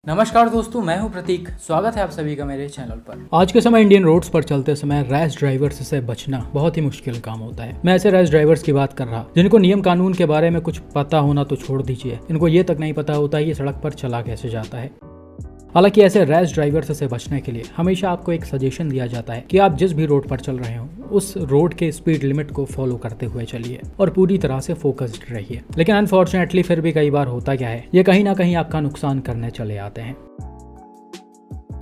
नमस्कार दोस्तों, मैं हूं प्रतीक। स्वागत है आप सभी का मेरे चैनल पर। आज के समय इंडियन रोड्स पर चलते समय रैश ड्राइवर्स से बचना बहुत ही मुश्किल काम होता है। मैं ऐसे रैश ड्राइवर्स की बात कर रहा जिनको नियम कानून के बारे में कुछ पता होना तो छोड़ दीजिए, इनको ये तक नहीं पता होता ये सड़क पर चला कैसे जाता है। हालांकि ऐसे रैश ड्राइवर्स से बचने के लिए हमेशा आपको एक सजेशन दिया जाता है कि आप जिस भी रोड पर चल रहे हो उस रोड के स्पीड लिमिट को फॉलो करते हुए चलिए और पूरी तरह से फोकस्ड रहिए। लेकिन अनफॉर्चुनेटली फिर भी कई बार होता क्या है, ये कहीं ना कहीं आपका नुकसान करने चले आते हैं।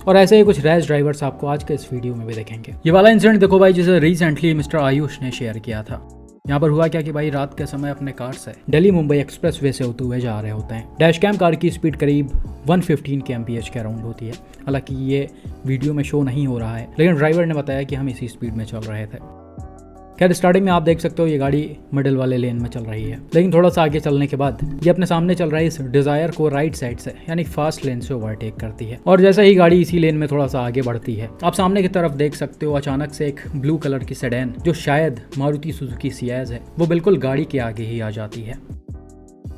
और ऐसे ही कुछ रैश ड्राइवर्स आपको आज के इस वीडियो में भी देखेंगे। ये वाला इंसिडेंट देखो भाई, जिसे रिसेंटली मिस्टर आयुष ने शेयर किया था। यहाँ पर हुआ क्या कि भाई रात के समय अपने कार से दिल्ली मुंबई एक्सप्रेस वे से होते हुए जा रहे होते हैं। डैश कैम कार की स्पीड करीब 115 kmph के अराउंड होती है। हालांकि ये वीडियो में शो नहीं हो रहा है, लेकिन ड्राइवर ने बताया कि हम इसी स्पीड में चल रहे थे। खैर स्टार्टिंग में आप देख सकते हो ये गाड़ी मिडिल वाले लेन में चल रही है, लेकिन थोड़ा सा आगे चलने के बाद ये अपने सामने चल रही इस डिजायर को राइट साइड से यानी फास्ट लेन से ओवरटेक करती है। और जैसे ही गाड़ी इसी लेन में थोड़ा सा आगे बढ़ती है, आप सामने की तरफ देख सकते हो अचानक से एक ब्लू कलर की सेडान जो शायद मारुति सुजुकी सियाज है, वो बिल्कुल गाड़ी के आगे ही आ जाती है।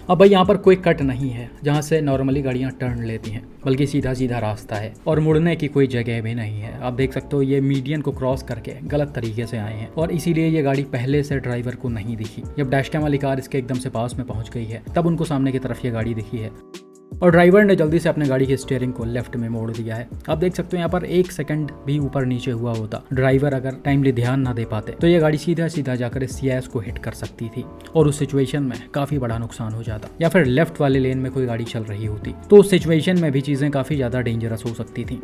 अब भाई यहाँ पर कोई कट नहीं है जहाँ से नॉर्मली गाड़ियाँ टर्न लेती हैं, बल्कि सीधा सीधा रास्ता है और मुड़ने की कोई जगह भी नहीं है। आप देख सकते हो ये मीडियन को क्रॉस करके गलत तरीके से आए हैं और इसीलिए ये गाड़ी पहले से ड्राइवर को नहीं दिखी। जब डैश कैम वाली कार इसके एकदम से पास में पहुंच गई है तब उनको सामने की तरफ ये गाड़ी दिखी है और ड्राइवर ने जल्दी से अपने गाड़ी के स्टीयरिंग को लेफ्ट में मोड़ दिया है। आप देख सकते हो यहाँ पर 1 सेकंड भी ऊपर नीचे हुआ होता, ड्राइवर अगर टाइमली ध्यान ना दे पाते तो ये गाड़ी सीधा सीधा जाकर इस सीएस को हिट कर सकती थी और उस सिचुएशन में काफी बड़ा नुकसान हो जाता। या फिर लेफ्ट वाले लेन में कोई गाड़ी चल रही होती तो उस सिचुएशन में भी चीजें काफी ज्यादा डेंजरस हो सकती थी।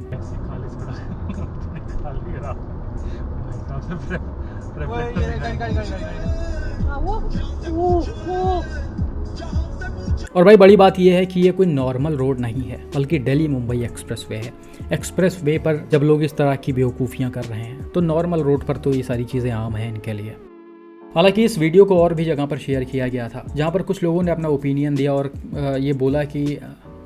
और भाई बड़ी बात यह है कि ये कोई नॉर्मल रोड नहीं है, बल्कि दिल्ली मुंबई एक्सप्रेस वे है। एक्सप्रेस वे पर जब लोग इस तरह की बेवकूफ़ियाँ कर रहे हैं तो नॉर्मल रोड पर तो ये सारी चीज़ें आम हैं इनके लिए। हालांकि इस वीडियो को और भी जगह पर शेयर किया गया था, जहाँ पर कुछ लोगों ने अपना ओपिनियन दिया और ये बोला कि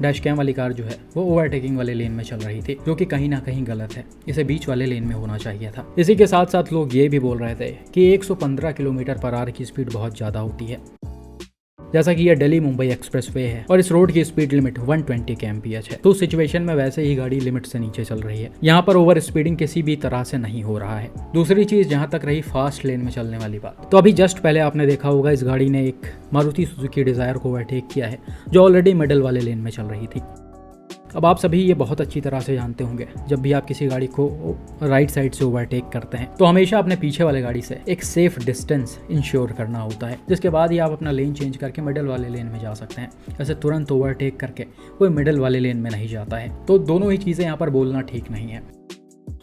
डैश कैम वाली कार जो है वो ओवरटेकिंग वाले लेन में चल रही थी, जो कि कहीं ना कहीं गलत है। इसे बीच वाले लेन में होना चाहिए था। इसी के साथ साथ लोग ये भी बोल रहे थे कि 115 km/h की स्पीड बहुत ज़्यादा होती है, जैसा कि यह दिल्ली मुंबई एक्सप्रेस वे है और इस रोड की स्पीड लिमिट 120 kmph है। तो उस सिचुएशन में वैसे ही गाड़ी लिमिट से नीचे चल रही है। यहाँ पर ओवर स्पीडिंग किसी भी तरह से नहीं हो रहा है। दूसरी चीज जहाँ तक रही फास्ट लेन में चलने वाली बात, तो अभी जस्ट पहले आपने देखा होगा इस गाड़ी ने एक मारुति सुजुकी डिजायर को ओवरटेक किया है जो ऑलरेडी मिडिल वाले लेन में चल रही थी। अब आप सभी ये बहुत अच्छी तरह से जानते होंगे, जब भी आप किसी गाड़ी को राइट साइड से ओवरटेक करते हैं तो हमेशा अपने पीछे वाले गाड़ी से एक सेफ डिस्टेंस इंश्योर करना होता है, जिसके बाद ही आप अपना लेन चेंज करके मिडिल वाले लेन में जा सकते हैं। ऐसे तुरंत ओवरटेक करके कोई मिडिल वाले लेन में नहीं जाता है। तो दोनों ही चीज़ें यहाँ पर बोलना ठीक नहीं है।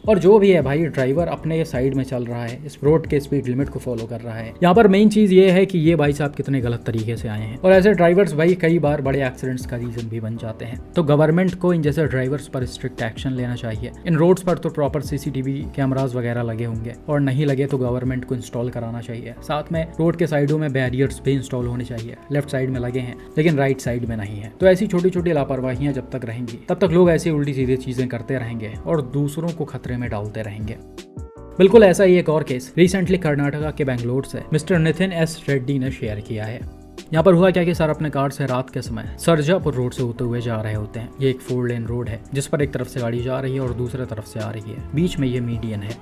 और जो भी है भाई, ड्राइवर अपने साइड में चल रहा है, इस रोड के स्पीड लिमिट को फॉलो कर रहा है। यहाँ पर मेन चीज़ ये है कि ये भाई साहब कितने गलत तरीके से आए हैं। और ऐसे ड्राइवर्स भाई कई बार बड़े एक्सीडेंट्स का रीज़न भी बन जाते हैं। तो गवर्नमेंट को इन जैसे ड्राइवर्स पर स्ट्रिक्ट एक्शन लेना चाहिए। इन रोड्स पर तो प्रॉपर CCTV कैमराज वगैरह लगे होंगे, और नहीं लगे तो गवर्नमेंट को इंस्टॉल कराना चाहिए। साथ में रोड के साइडों में बैरियर्स भी इंस्टॉल होने चाहिए। लेफ्ट साइड में लगे हैं लेकिन राइट साइड में नहीं है। तो ऐसी छोटी छोटी लापरवाहियां जब तक रहेंगी तब तक लोग ऐसी उल्टी सीधी चीज़ें करते रहेंगे और दूसरों को खतरे में डालते रहेंगे। बिल्कुल ऐसा ही एक और केस रिसेंटली कर्नाटका के बेंगलोर से मिस्टर नितिन एस रेड्डी ने शेयर किया है। यहाँ पर हुआ क्या कि सर अपने कार से रात के समय सरजापुर रोड से होते हुए जा रहे होते हैं। ये एक 4 लेन रोड है जिस पर एक तरफ से गाड़ी जा रही है और दूसरे तरफ से आ रही है, बीच में ये मीडियन है।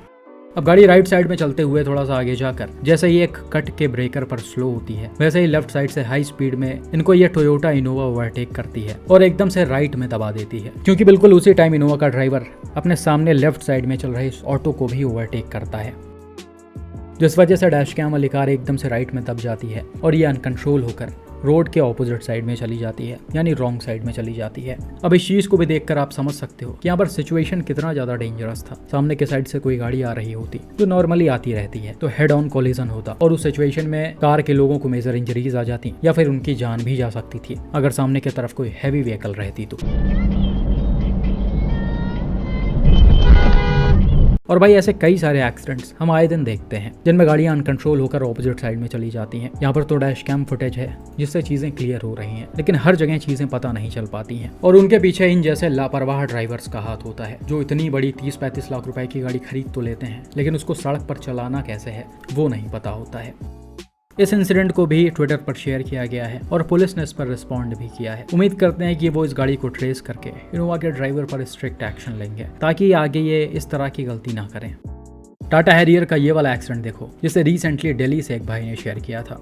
अब गाड़ी राइट साइड में चलते हुए थोड़ा सा आगे जाकर जैसे ही एक कट के ब्रेकर पर स्लो होती है, वैसे ही लेफ्ट साइड से हाई स्पीड में इनको ये टोयोटा इनोवा ओवरटेक करती है और एकदम से राइट में दबा देती है, क्योंकि बिल्कुल उसी टाइम इनोवा का ड्राइवर अपने सामने लेफ्ट साइड में चल रहे इस ऑटो को भी ओवरटेक करता है, जिस वजह से डैश कैम वाली कार एकदम से राइट में दब जाती है और ये अनकंट्रोल होकर रोड के ऑपोजिट साइड में चली जाती है, यानी रॉन्ग साइड में चली जाती है। अब इस चीज को भी देखकर आप समझ सकते हो कि यहाँ पर सिचुएशन कितना ज्यादा डेंजरस था। सामने के साइड से कोई गाड़ी आ रही होती जो नॉर्मली आती रहती है तो हेड ऑन कोलिजन होता और उस सिचुएशन में कार के लोगों को मेजर इंजरीज आ जाती या फिर उनकी जान भी जा सकती थी अगर सामने की तरफ कोई हैवी व्हीकल रहती तो। और भाई ऐसे कई सारे एक्सीडेंट्स हम आए दिन देखते हैं जिनमें गाड़ियां अनकंट्रोल होकर ऑपोजिट साइड में चली जाती हैं। यहाँ पर तो डैश कैम फुटेज है जिससे चीजें क्लियर हो रही हैं, लेकिन हर जगह चीजें पता नहीं चल पाती हैं और उनके पीछे इन जैसे लापरवाह ड्राइवर्स का हाथ होता है जो इतनी बड़ी 30-35 लाख रुपए की गाड़ी खरीद तो लेते हैं, लेकिन उसको सड़क पर चलाना कैसे है वो नहीं पता होता है। इस इंसिडेंट को भी ट्विटर पर शेयर किया गया है और पुलिस ने इस पर रिस्पॉन्ड भी किया है। उम्मीद करते हैं कि वो इस गाड़ी को ट्रेस करके इनोवा के ड्राइवर पर स्ट्रिक्ट एक्शन लेंगे ताकि आगे ये इस तरह की गलती ना करें। टाटा हैरियर का ये वाला एक्सीडेंट देखो जिसे रिसेंटली दिल्ली से एक भाई ने शेयर किया था।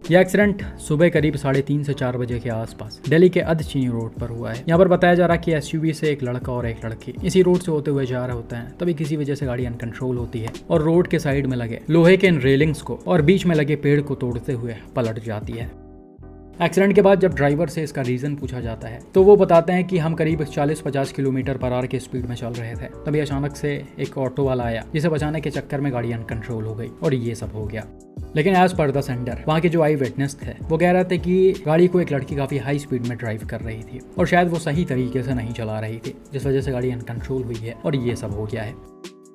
यह एक्सीडेंट सुबह करीब 3:30 से 4 बजे के आसपास दिल्ली के अधचीनी रोड पर हुआ है। यहाँ पर बताया जा रहा है कि एसयूवी से एक लड़का और एक लड़की इसी रोड से होते हुए जा रहे होते हैं, तभी किसी वजह से गाड़ी अनकंट्रोल होती है और रोड के साइड में लगे लोहे के इन रेलिंग्स को और बीच में लगे पेड़ को तोड़ते हुए पलट जाती है। एक्सीडेंट के बाद जब ड्राइवर से इसका रीज़न पूछा जाता है तो वो बताते हैं कि हम करीब 40-50 किलोमीटर पर आवर के स्पीड में चल रहे थे, तभी अचानक से एक ऑटो वाला आया जिसे बचाने के चक्कर में गाड़ी अनकंट्रोल हो गई और ये सब हो गया। लेकिन एज पर द सेंडर वहाँ के जो आई विटनेस थे वो कह रहे थे कि गाड़ी को एक लड़की काफ़ी हाई स्पीड में ड्राइव कर रही थी और शायद वो सही तरीके से नहीं चला रही थी, जिस वजह से गाड़ी अनकंट्रोल हुई है और ये सब हो गया है।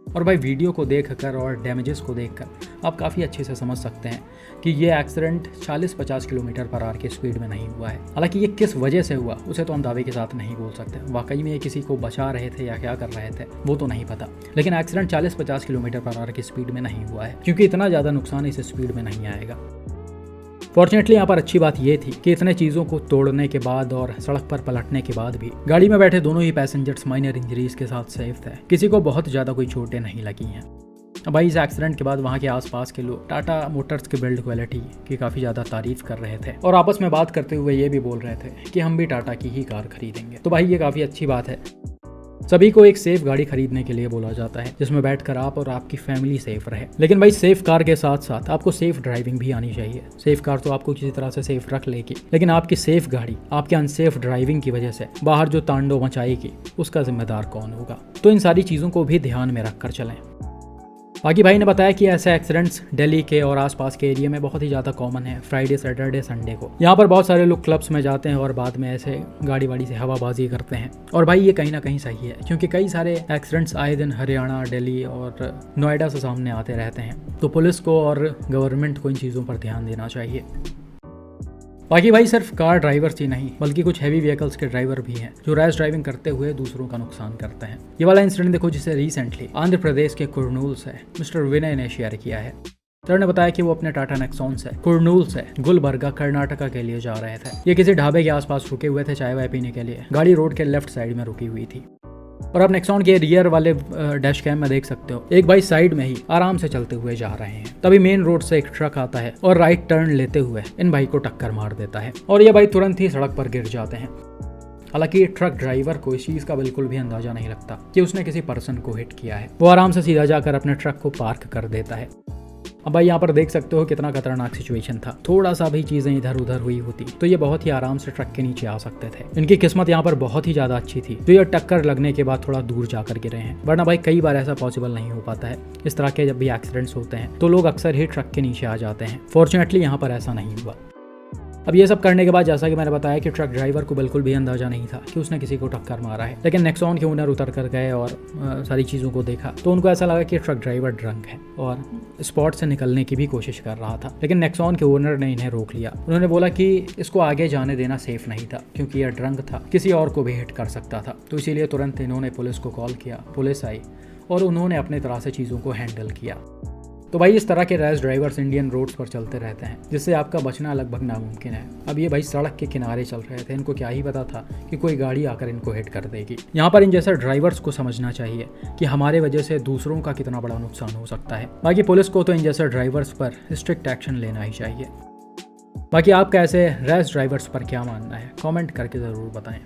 और भाई वीडियो को देखकर और डैमेजेस को देखकर आप काफ़ी अच्छे से समझ सकते हैं कि ये एक्सीडेंट 40-50 किलोमीटर पर आवर की स्पीड में नहीं हुआ है। हालांकि ये किस वजह से हुआ उसे तो हम दावे के साथ नहीं बोल सकते, वाकई में ये किसी को बचा रहे थे या क्या कर रहे थे वो तो नहीं पता, लेकिन एक्सीडेंट 40-50 किलोमीटर पर आवर की स्पीड में नहीं हुआ है क्योंकि इतना ज़्यादा नुकसान इस स्पीड में नहीं आएगा। फॉर्चुनेटली यहाँ पर अच्छी बात ये थी कि इतने चीज़ों को तोड़ने के बाद और सड़क पर पलटने के बाद भी गाड़ी में बैठे दोनों ही पैसेंजर्स माइनर इंजरीज के साथ सेफ थे, किसी को बहुत ज़्यादा कोई चोटें नहीं लगी हैं। अब भाई इस एक्सीडेंट के बाद वहाँ के आसपास के लोग टाटा मोटर्स की बिल्ड क्वालिटी की काफ़ी ज़्यादा तारीफ कर रहे थे और आपस में बात करते हुए ये भी बोल रहे थे कि हम भी टाटा की ही कार खरीदेंगे। तो भाई ये काफ़ी अच्छी बात है। सभी को एक सेफ गाड़ी खरीदने के लिए बोला जाता है जिसमें बैठकर आप और आपकी फैमिली सेफ रहे, लेकिन भाई सेफ कार के साथ साथ आपको सेफ ड्राइविंग भी आनी चाहिए। सेफ कार तो आपको किसी तरह से सेफ रख लेगी, लेकिन आपकी सेफ गाड़ी आपके अनसेफ ड्राइविंग की वजह से बाहर जो तांडव मचाएगी उसका जिम्मेदार कौन होगा। तो इन सारी चीज़ों को भी ध्यान में रख कर चलें। बाकी भाई ने बताया कि ऐसे एक्सीडेंट्स दिल्ली के और आसपास के एरिया में बहुत ही ज़्यादा कॉमन है फ्राइडे सैटरडे संडे को। यहाँ पर बहुत सारे लोग क्लब्स में जाते हैं और बाद में ऐसे गाड़ी वाड़ी से हवाबाजी करते हैं और भाई ये कहीं ना कहीं सही है क्योंकि कई सारे एक्सीडेंट्स आए दिन हरियाणा, दिल्ली और नोएडा से सामने आते रहते हैं। तो पुलिस को और गवर्नमेंट को इन चीज़ों पर ध्यान देना चाहिए। बाकी भाई सिर्फ कार ड्राइवर्स ही नहीं बल्कि कुछ हैवी व्हीकल्स के ड्राइवर भी हैं जो रैश ड्राइविंग करते हुए दूसरों का नुकसान करते हैं। ये वाला इंसिडेंट देखो जिसे रिसेंटली आंध्र प्रदेश के कुर्नूल से मिस्टर विनय ने शेयर किया है। सर ने बताया कि वो अपने टाटा नेक्सॉन से कुर्नूल से गुलबर्गा कर्नाटका के लिए जा रहे थे। ये किसी ढाबे के आसपास रुके हुए थे चाय वाय पीने के लिए। गाड़ी रोड के लेफ्ट साइड में रुकी हुई थी और आप नेक्सॉन के रियर वाले डैश कैम में देख सकते हो एक भाई साइड में ही आराम से चलते हुए जा रहे हैं। तभी मेन रोड से एक ट्रक आता है और राइट टर्न लेते हुए इन भाई को टक्कर मार देता है और ये भाई तुरंत ही सड़क पर गिर जाते हैं। हालांकि ट्रक ड्राइवर को इस चीज का बिल्कुल भी अंदाजा नहीं लगता कि उसने किसी पर्सन को हिट किया है। वो आराम से सीधा जाकर अपने ट्रक को पार्क कर देता है। अब भाई यहाँ पर देख सकते हो कितना खतरनाक सिचुएशन था। थोड़ा सा भी चीजें इधर उधर हुई होती तो ये बहुत ही आराम से ट्रक के नीचे आ सकते थे। इनकी किस्मत यहाँ पर बहुत ही ज्यादा अच्छी थी जो ये टक्कर लगने के बाद थोड़ा दूर जाकर गिरे हैं, वरना भाई कई बार ऐसा पॉसिबल नहीं हो पाता है। इस तरह के जब भी एक्सीडेंट्स होते हैं तो लोग अक्सर ही ट्रक के नीचे आ जाते हैं। फॉर्चुनेटली यहाँ पर ऐसा नहीं हुआ। अब ये सब करने के बाद जैसा कि मैंने बताया कि ट्रक ड्राइवर को बिल्कुल भी अंदाजा नहीं था कि उसने किसी को टक्कर मारा है, लेकिन नेक्सॉन के ओनर उतर कर गए और सारी चीज़ों को देखा तो उनको ऐसा लगा कि ट्रक ड्राइवर ड्रंक है और स्पॉट से निकलने की भी कोशिश कर रहा था। लेकिन नेक्सॉन के ओनर ने इन्हें रोक लिया। उन्होंने बोला कि इसको आगे जाने देना सेफ नहीं था क्योंकि यह ड्रंक था, किसी और को भी हिट कर सकता था। तो इसीलिए तुरंत इन्होंने पुलिस को कॉल किया, पुलिस आई और उन्होंने अपने तरह से चीज़ों को हैंडल किया। तो भाई इस तरह के रैश ड्राइवर्स इंडियन रोड्स पर चलते रहते हैं जिससे आपका बचना लगभग नामुमकिन है। अब ये भाई सड़क के किनारे चल रहे थे, इनको क्या ही पता था कि कोई गाड़ी आकर इनको हिट कर देगी। यहाँ पर इन जैसे ड्राइवर्स को समझना चाहिए कि हमारे वजह से दूसरों का कितना बड़ा नुकसान हो सकता है। बाकी पुलिस को तो इन जैसे ड्राइवर्स पर स्ट्रिक्ट एक्शन लेना ही चाहिए। बाकी आपका ऐसे रैश ड्राइवर्स पर क्या मानना है कमेंट करके ज़रूर बताएं।